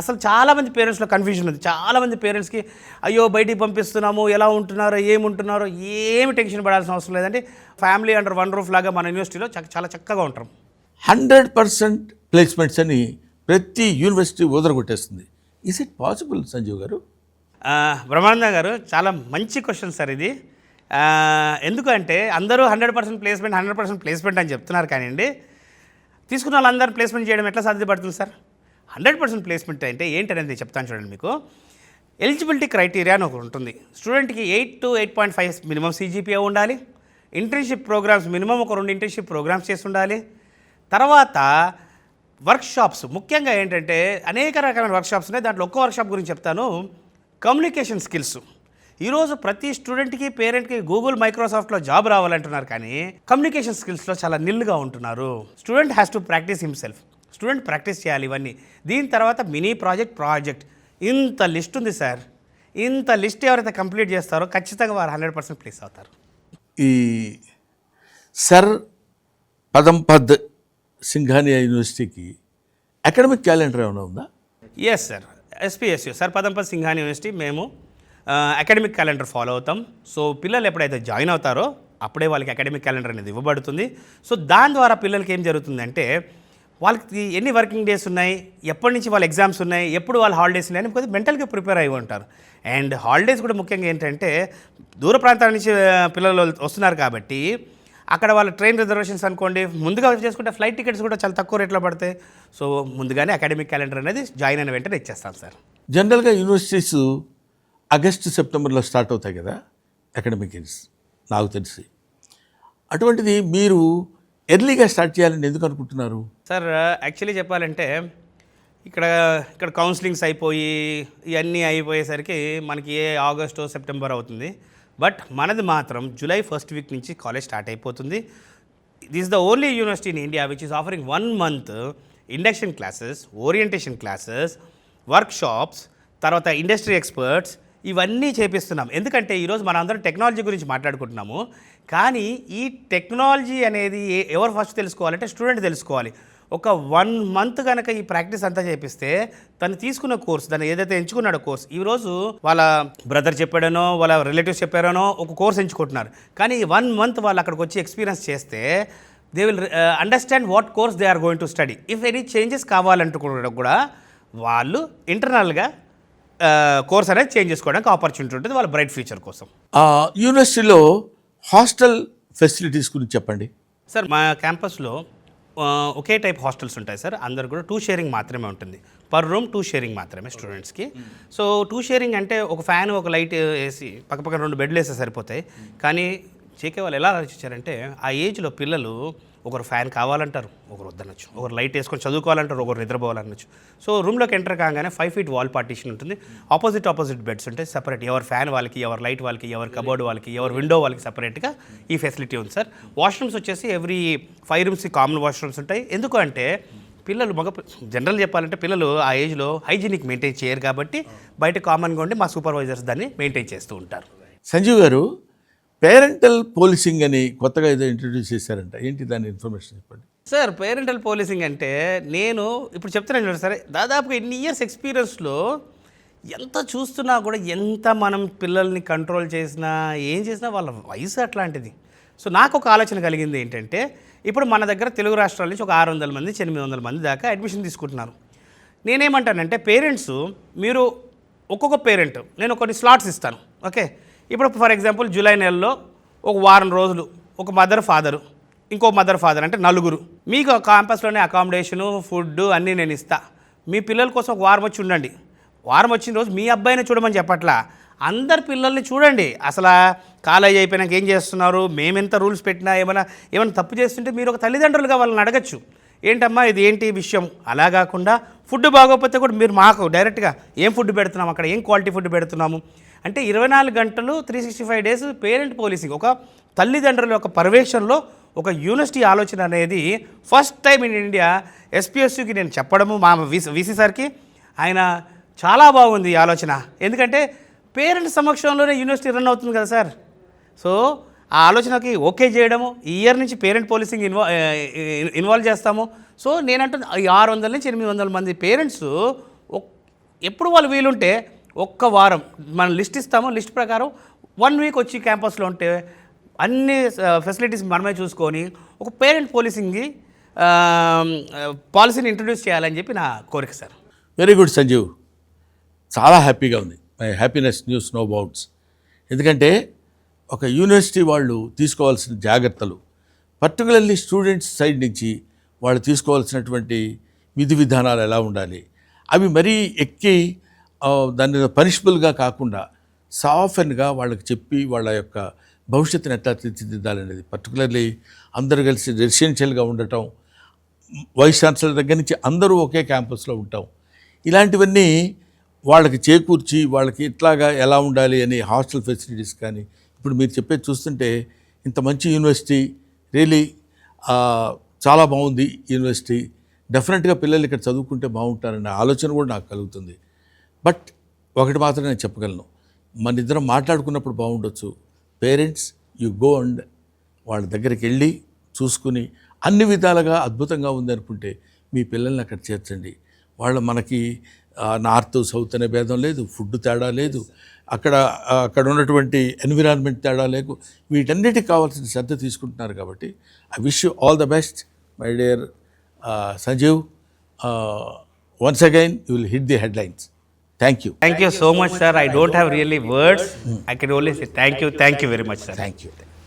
అసలు చాలామంది పేరెంట్స్లో కన్ఫ్యూజన్ ఉంది. చాలామంది పేరెంట్స్కి అయ్యో బయటికి పంపిస్తున్నాము, ఎలా ఉంటున్నారో ఏముంటున్నారో ఏమి టెన్షన్ పడాల్సిన అవసరం లేదండి. ఫ్యామిలీ అండర్ వన్ రూఫ్ లాగా మన యూనివర్సిటీలో చాలా చక్కగా ఉంటాం. 100% ప్లేస్మెంట్స్ అని ప్రతి యూనివర్సిటీ వదలగొట్టేస్తుంది. ఈజ్ ఇట్ పాసిబుల్ సంజీవ్ గారు? బ్రహ్మానంద గారు, చాలా మంచి క్వశ్చన్ సార్ ఇది. ఎందుకంటే అందరూ 100% ప్లేస్మెంట్ అని చెప్తున్నారు, కానివ్వండి తీసుకున్న వాళ్ళందరూ ప్లేస్మెంట్ చేయడం ఎట్లా సాధ్యపడుతుంది సార్? 100% ప్లేస్మెంట్ అంటే ఏంటనేది చెప్తాను చూడండి. మీకు ఎలిజిబిలిటీ క్రైటీరియా అని ఒకటి ఉంటుంది. స్టూడెంట్కి 8 to 8.5 మినిమం CGPA ఉండాలి. ఇంటర్న్షిప్ ప్రోగ్రామ్స్ మినిమం ఒక 2 ఇంటర్న్షిప్ ప్రోగ్రామ్స్ చేసి ఉండాలి. తర్వాత వర్క్షాప్స్, ముఖ్యంగా ఏంటంటే అనేక రకమైన వర్క్షాప్స్ ఉన్నాయి. దాంట్లో ఒక్క వర్క్షాప్ గురించి చెప్తాను, కమ్యూనికేషన్ స్కిల్స్. ఈరోజు ప్రతి స్టూడెంట్కి, పేరెంట్కి గూగుల్, మైక్రోసాఫ్ట్లో జాబ్ రావాలంటున్నారు, కానీ కమ్యూనికేషన్ స్కిల్స్లో చాలా నిల్లుగా ఉంటున్నారు. Student has to practice himself. Student practice చేయాలి ఇవన్నీ. దీని తర్వాత మినీ ప్రాజెక్ట్ ఇంత లిస్ట్ ఉంది సార్. ఇంత లిస్ట్ ఎవరైతే కంప్లీట్ చేస్తారో ఖచ్చితంగా వారు 100% ప్లేస్ అవుతారు. ఈ సర్ పదంపద్ సింఘానియా యూనివర్సిటీకి అకాడమిక్ క్యాలెండర్ ఏమైనా ఉందా? Yes sir, SPSU sir Padampat Singhania university మేము అకాడమిక్ క్యాలెండర్ ఫాలో అవుతాం. సో పిల్లలు ఎప్పుడైతే జాయిన్ అవుతారో అప్పుడే వాళ్ళకి అకాడమిక్ క్యాలెండర్ అనేది ఇవ్వబడుతుంది. సో దాని ద్వారా పిల్లలకి ఏం జరుగుతుందంటే, వాళ్ళకి ఎన్ని వర్కింగ్ డేస్ ఉన్నాయి, ఎప్పటి నుంచి వాళ్ళ ఎగ్జామ్స్ ఉన్నాయి, ఎప్పుడు వాళ్ళ హాలిడేస్ ఉన్నాయని కొద్దిగా మెంటల్గా ప్రిపేర్ అయి ఉంటారు. అండ్ హాలిడేస్ కూడా ముఖ్యంగా ఏంటంటే, దూర ప్రాంతాల నుంచి పిల్లలు వస్తున్నారు కాబట్టి అక్కడ వాళ్ళ ట్రైన్ రిజర్వేషన్స్ అనుకోండి ముందుగా చేసుకుంటే ఫ్లైట్ టికెట్స్ కూడా చాలా తక్కువ రేట్లో పడతాయి. సో ముందుగానే అకాడమిక్ క్యాలెండర్ అనేది జాయిన్ అయిన వెంటనే ఇచ్చేస్తాం సార్. జనరల్గా యూనివర్సిటీస్ ఆగస్టు సెప్టెంబర్లో స్టార్ట్ అవుతాయి కదా అకాడమిక్ ఇయర్స్, నాకు తెలిసి. అటువంటిది మీరు ఎర్లీగా స్టార్ట్ చేయాలని ఎందుకు అనుకుంటున్నారు? సార్ యాక్చువల్లీ చెప్పాలంటే ఇక్కడ కౌన్సిలింగ్స్ అయిపోయి ఇవన్నీ అయిపోయేసరికి మనకి ఆగస్టు సెప్టెంబర్ అవుతుంది. బట్ మనది మాత్రం జూలై 1st వీక్ నుంచి కాలేజ్ స్టార్ట్ అయిపోతుంది. This is the only university in India which is offering 1 month induction classes, orientation classes, workshops, తర్వాత ఇండస్ట్రీ ఎక్స్పర్ట్స్ ఇవన్నీ చేపిస్తున్నాం. ఎందుకంటే ఈరోజు మనం అందరం టెక్నాలజీ గురించి మాట్లాడుకుంటున్నాము, కానీ ఈ టెక్నాలజీ అనేది ఎవరు ఫస్ట్ తెలుసుకోవాలంటే స్టూడెంట్ తెలుసుకోవాలి. ఒక 1 month కనుక ఈ ప్రాక్టీస్ అంతా చేపిస్తే తను తీసుకున్న కోర్స్, దాన్ని ఏదైతే ఎంచుకున్నాడో కోర్స్, ఈరోజు వాళ్ళ బ్రదర్ చెప్పాడనో వాళ్ళ రిలేటివ్స్ చెప్పారనో ఒక కోర్స్ ఎంచుకుంటున్నారు. కానీ 1 month వాళ్ళు అక్కడికి వచ్చి ఎక్స్పీరియన్స్ చేస్తే they will understand what course they are going to study. If any changes కావాలంటుకోవడం కూడా వాళ్ళు ఇంటర్నల్గా కోర్స్ అనేది చేంజ్ చేసుకోవడానికి ఆపర్చునిటీ ఉంటుంది వాళ్ళ బ్రైట్ ఫ్యూచర్ కోసం. యూనివర్సిటీలో హాస్టల్ ఫెసిలిటీస్ గురించి చెప్పండి. సార్ మా క్యాంపస్లో ఒకే టైప్ హాస్టల్స్ ఉంటాయి సార్. అందరు కూడా 2 షేరింగ్ మాత్రమే ఉంటుంది. పర్ రూమ్ 2 షేరింగ్ మాత్రమే స్టూడెంట్స్కి. సో 2 షేరింగ్ అంటే ఒక ఫ్యాన్ ఒక లైట్ వేసి పక్కపక్కన 2 బెడ్లు వేస్తే సరిపోతాయి. కానీ జేకే వాళ్ళు ఎలా ఆలోచించారంటే ఆ ఏజ్లో పిల్లలు ఒకరు ఫ్యాన్ కావాలంటారు, ఒకరు వద్దనొచ్చు, ఒకరు లైట్ వేసుకొని చదువుకోవాలంటారు, ఒకరు నిద్రపోవాలనొచ్చు. సో రూమ్లోకి ఎంటర్ కాగానే 5 feet వాల్ పార్టీషన్ ఉంటుంది. ఆపోజిట్ బెడ్స్ ఉంటాయి సపరేట్. ఎవరు ఫ్యాన్ వాళ్ళకి, ఎవరు లైట్ వాళ్ళకి, ఎవరు కబోర్డ్ వాళ్ళకి, ఎవరు విండో వాళ్ళకి సపరేట్గా ఈ ఫెసిలిటీ ఉంది సార్. వాష్రూమ్స్ వచ్చేసి ఎవ్రీ 5 rooms కామన్ వాష్రూమ్స్ ఉంటాయి. ఎందుకు అంటే పిల్లలు జనరల్ చెప్పాలంటే పిల్లలు ఆ ఏజ్లో హైజీనిక్ మెయింటైన్ చేయరు కాబట్టి బయట కామన్గా ఉండి మా సూపర్వైజర్స్ దాన్ని మెయింటైన్ చేస్తూ ఉంటారు. సంజీవ్ గారు, పేరెంటల్ పోలీసింగ్ అని కొత్తగా ఏదో ఇంట్రడ్యూస్ చేశారంట, ఏంటి దాని ఇన్ఫర్మేషన్ చెప్పండి. సార్ పేరెంటల్ పోలీసింగ్ అంటే నేను ఇప్పుడు చెప్తున్నాను చూడండి, సరే దాదాపుగా ఇన్ని ఇయర్స్ ఎక్స్పీరియన్స్లో ఎంత చూస్తున్నా కూడా ఎంత మనం పిల్లల్ని కంట్రోల్ చేసినా ఏం చేసినా వాళ్ళ వయసు అట్లాంటిది. సో నాకు ఒక ఆలోచన కలిగింది ఏంటంటే, ఇప్పుడు మన దగ్గర తెలుగు రాష్ట్రాల నుంచి ఒక 600 మంది 800 మంది దాకా అడ్మిషన్ తీసుకుంటున్నారు. నేనేమంటానంటే పేరెంట్స్, మీరు ఒక్కొక్క పేరెంట్ నేను కొన్ని స్లాట్స్ ఇస్తాను. ఓకే, ఇప్పుడు ఫర్ ఎగ్జాంపుల్ జూలై నెలలో ఒక వారం రోజులు ఒక మదర్ ఫాదరు, ఇంకో మదర్ ఫాదర్ అంటే 4. మీకు క్యాంపస్లోనే అకామిడేషను, ఫుడ్ అన్నీ నేను ఇస్తా. మీ పిల్లల కోసం ఒక వారం వచ్చి ఉండండి. వారం వచ్చిన రోజు మీ అబ్బాయిని చూడమని చెప్పట్లా, అందరు పిల్లల్ని చూడండి. అసలు కాలేజ్ అయిపోయినాక ఏం చేస్తున్నారు, మేమెంత రూల్స్ పెట్టినా ఏమైనా తప్పు చేస్తుంటే మీరు ఒక తల్లిదండ్రులుగా వాళ్ళని అడగచ్చు, ఏంటమ్మా ఇది ఏంటి విషయం. అలా కాకుండా ఫుడ్ బాగోకపోతే కూడా మీరు మాకు డైరెక్ట్గా ఏం ఫుడ్ పెడుతున్నాము, అక్కడ ఏం క్వాలిటీ ఫుడ్ పెడుతున్నాము అంటే 24 గంటలు 365 days పేరెంట్ పోలీసింగ్, ఒక తల్లిదండ్రుల యొక్క పర్యవేక్షణలో ఒక యూనివర్సిటీ ఆలోచన అనేది ఫస్ట్ టైం ఇన్ ఇండియా. ఎస్పీఎస్యూకి నేను చెప్పడము, మా వీసీ సార్కి, ఆయన చాలా బాగుంది ఈ ఆలోచన. ఎందుకంటే పేరెంట్ సమక్షంలోనే యూనివర్సిటీ రన్ అవుతుంది కదా సార్. సో ఆ ఆలోచనకి ఓకే చేయడము, ఈ ఇయర్ నుంచి పేరెంట్ పోలీసింగ్ ఇన్వాల్వ్ చేస్తాము. సో నేనంటూ ఈ 600 నుంచి 800 మంది పేరెంట్స్ ఎప్పుడు వాళ్ళు వీలుంటే ఒక్క వారం మనం లిస్ట్ ఇస్తాము, లిస్ట్ ప్రకారం 1 week వచ్చి క్యాంపస్లో ఉంటే అన్ని ఫెసిలిటీస్ మనమే చూసుకొని ఒక పేరెంట్ పోలీసింగ్కి పాలసీని ఇంట్రడ్యూస్ చేయాలని చెప్పి నా కోరిక సార్. వెరీ గుడ్ సంజీవ్, చాలా హ్యాపీగా ఉంది. My happiness news no bounds. ఎందుకంటే ఒక యూనివర్సిటీ వాళ్ళు తీసుకోవాల్సిన జాగ్రత్తలు, పర్టికులర్లీ స్టూడెంట్స్ సైడ్ నుంచి వాళ్ళు తీసుకోవాల్సినటువంటి విధి విధానాలు ఎలా ఉండాలి, అవి మరీ ఎక్కి దాన్ని పనిషబుల్గా కాకుండా సాఫ్ట్గా వాళ్ళకి చెప్పి వాళ్ళ యొక్క భవిష్యత్తుని ఎట్లా తీర్చిదిద్దాలనేది, పర్టికులర్లీ అందరూ కలిసి రెసిడెన్షియల్గా ఉండటం, వైస్ ఛాన్సలర్ దగ్గర నుంచి అందరూ ఒకే క్యాంపస్లో ఉంటాం, ఇలాంటివన్నీ వాళ్ళకి చేకూర్చి వాళ్ళకి ఇట్లాగా ఎలా ఉండాలి అని హాస్టల్ ఫెసిలిటీస్ కానీ, ఇప్పుడు మీరు చెప్పేది చూస్తుంటే ఇంత మంచి యూనివర్సిటీ, రియలీ చాలా బాగుంది యూనివర్సిటీ, డెఫినెట్గా పిల్లలు ఇక్కడ చదువుకుంటే బాగుంటారనే ఆలోచన కూడా నాకు కలుగుతుంది. బట్ ఒకటి మాత్రం నేను చెప్పగలను, మన ఇద్దరం మాట్లాడుకున్నప్పుడు బాగుండొచ్చు, పేరెంట్స్ యు గో అండ్ వాళ్ళ దగ్గరికి వెళ్ళి చూసుకుని అన్ని విధాలుగా అద్భుతంగా ఉందనుకుంటే మీ పిల్లల్ని అక్కడ చేర్చండి. వాళ్ళు మనకి నార్త్ సౌత్ అనే భేదం లేదు, ఫుడ్ తేడా లేదు, అక్కడ ఉన్నటువంటి ఎన్విరాన్మెంట్ తేడా లేదు, వీటన్నిటికి కావాల్సిన శ్రద్ధ తీసుకుంటున్నారు. కాబట్టి I wish you all the best my dear Sanjeev. Once again you will hit the headlines. Thank you. Thank you so much sir. I don't have really words. I can only say thank you very much sir. Thank you.